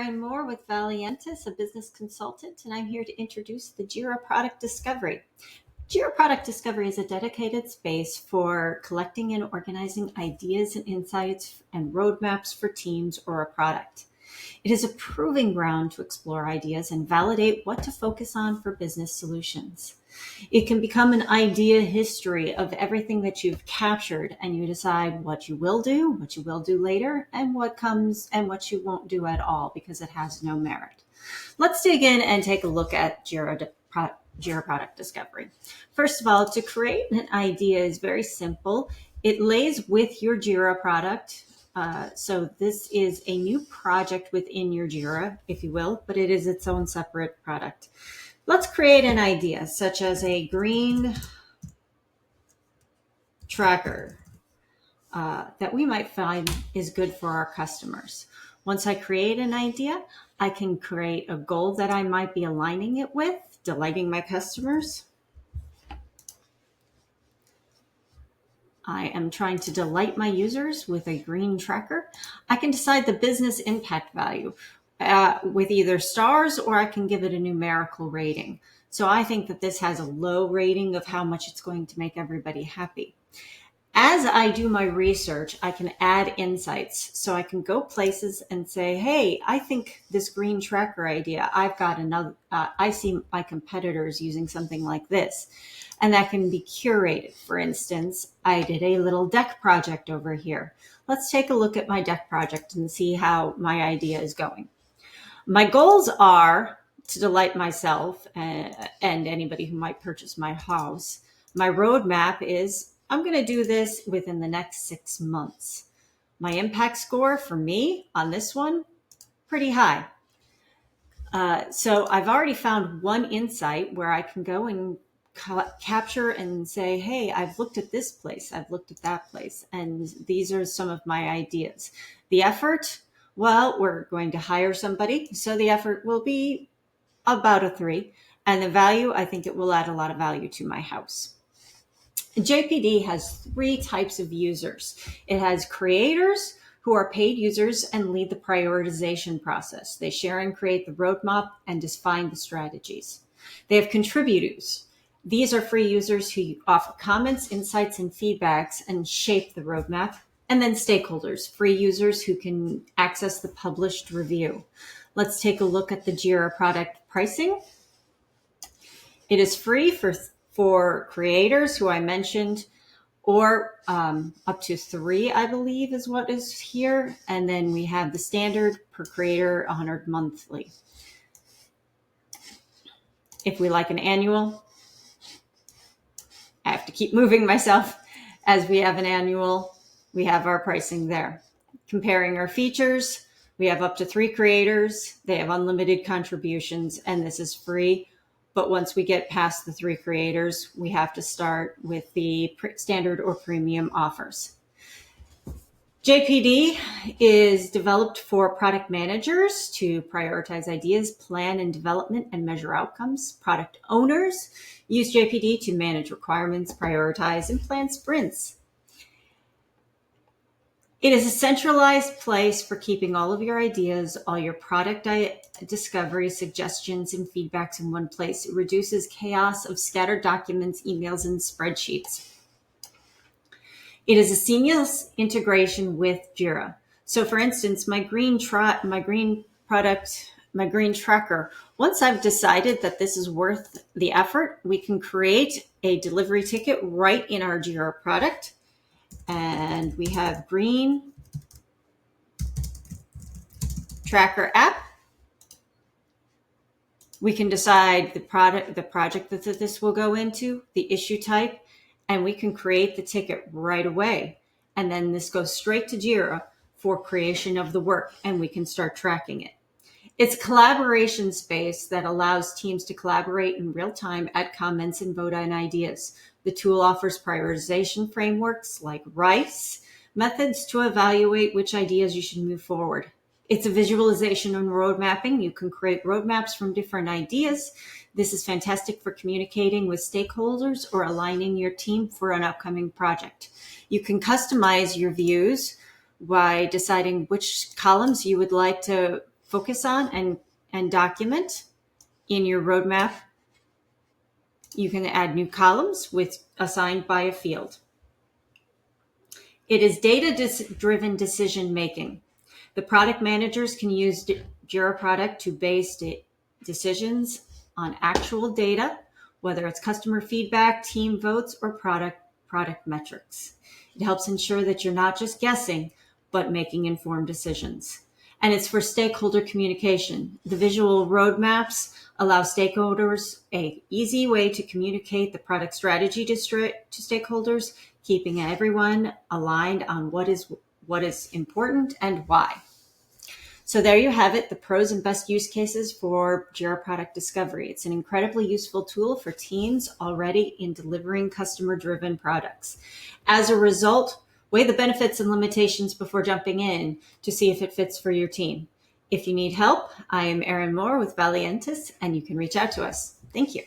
Erin Moore with Valiantys, a business consultant, and I'm here to introduce the Jira Product Discovery. Jira Product Discovery is a dedicated space for collecting and organizing ideas and insights and roadmaps for teams or a product. It is a proving ground to explore ideas and validate what to focus on for business solutions. It can become an idea history of everything that you've captured, and you decide what you will do later, and what comes and what you won't do at all because it has no merit. Let's dig in and take a look at Jira Product Discovery. First of all, to create an idea is very simple. It lays with your Jira product. So this is a new project within your Jira, if you will, but it is its own separate product. Let's create an idea such as a green tracker that we might find is good for our customers. Once I create an idea, I can create a goal that I might be aligning it with, delighting my customers. I am trying to delight my users with a green tracker. I can decide the business impact value with either stars, or I can give it a numerical rating. So I think that this has a low rating of how much it's going to make everybody happy. As I do my research, I can add insights. So I can go places and say, hey, I think this green tracker idea, I've got another, I see my competitors using something like this. And that can be curated. For instance, I did a little deck project over here. Let's take a look at my deck project and see how my idea is going. My goals are to delight myself and anybody who might purchase my house. My roadmap is I'm going to do this within the next 6 months. My impact score for me on this one, pretty high. So I've already found one insight where I can go and capture and say, hey, I've looked at this place, I've looked at that place, and these are some of my ideas. The effort, well, we're going to hire somebody, so the effort will be about a 3. And the value, I think it will add a lot of value to my house. JPD has 3 types of users. It has creators who are paid users and lead the prioritization process. They share and create the roadmap and define the strategies. They have contributors. These are free users who offer comments, insights, and feedbacks and shape the roadmap. And then stakeholders, free users who can access the published review. Let's take a look at the Jira product pricing. It is free for creators who I mentioned, or up to 3, I believe is what is here. And then we have the standard per creator, 100 monthly. If we like an annual, I have to keep moving myself. As we have an annual, we have our pricing there. Comparing our features, we have up to 3 creators. They have unlimited contributions, and this is free. But once we get past the 3 creators, we have to start with the standard or premium offers. JPD is developed for product managers to prioritize ideas, plan and development, and measure outcomes. Product owners use JPD to manage requirements, prioritize, and plan sprints. It is a centralized place for keeping all of your ideas, all your product discovery, suggestions, and feedbacks in one place. It reduces chaos of scattered documents, emails, and spreadsheets. It is a seamless integration with Jira. So for instance, my green tracker, once I've decided that this is worth the effort, we can create a delivery ticket right in our Jira product. And we have green tracker app. We can decide the project that this will go into, the issue type, and we can create the ticket right away. And then this goes straight to Jira for creation of the work, and we can start tracking it. It's a collaboration space that allows teams to collaborate in real time, add comments, and vote on ideas. The tool offers prioritization frameworks like RICE methods to evaluate which ideas you should move forward. It's a visualization and road mapping. You can create roadmaps from different ideas. This is fantastic for communicating with stakeholders or aligning your team for an upcoming project. You can customize your views by deciding which columns you would like to focus on and document in your roadmap. You can add new columns assigned by a field. It is data-driven decision making. The product managers can use Jira Product to base decisions on actual data, whether it's customer feedback, team votes, or product metrics. It helps ensure that you're not just guessing, but making informed decisions. And it's for stakeholder communication. The visual roadmaps allow stakeholders an easy way to communicate the product strategy to stakeholders, keeping everyone aligned on what is important and why. So there you have it, the pros and best use cases for Jira Product Discovery. It's an incredibly useful tool for teams already in delivering customer-driven products. As a result, weigh the benefits and limitations before jumping in to see if it fits for your team. If you need help, I am Erin Moore with Valiantys, and you can reach out to us. Thank you.